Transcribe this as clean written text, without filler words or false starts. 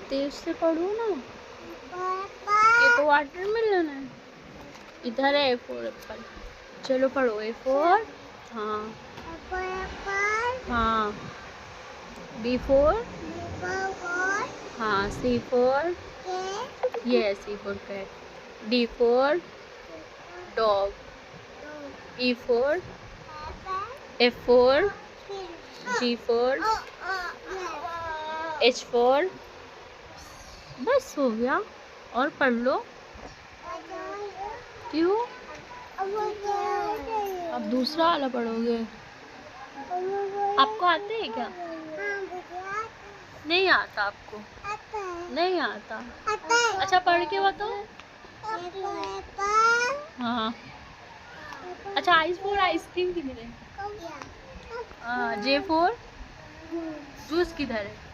तेज से पढ़ो ना, ये तो वाटरमेलन है। इधर है A4 एप्पल। चलो पढ़ो A4। हाँ हाँ। B4। हाँ C4। Yes C4 cat. D4 dog. E4 F4 G4 H4। बस हो गया, और पढ़ लो। क्यों? अब दूसरा वाला पढ़ोगे? आपको आते हैं क्या? नहीं आता आपको? नहीं आता। अच्छा पढ़ के बताओ। हाँ। अच्छा I4 आइसक्रीम किधर है? J4 जूस किधर है?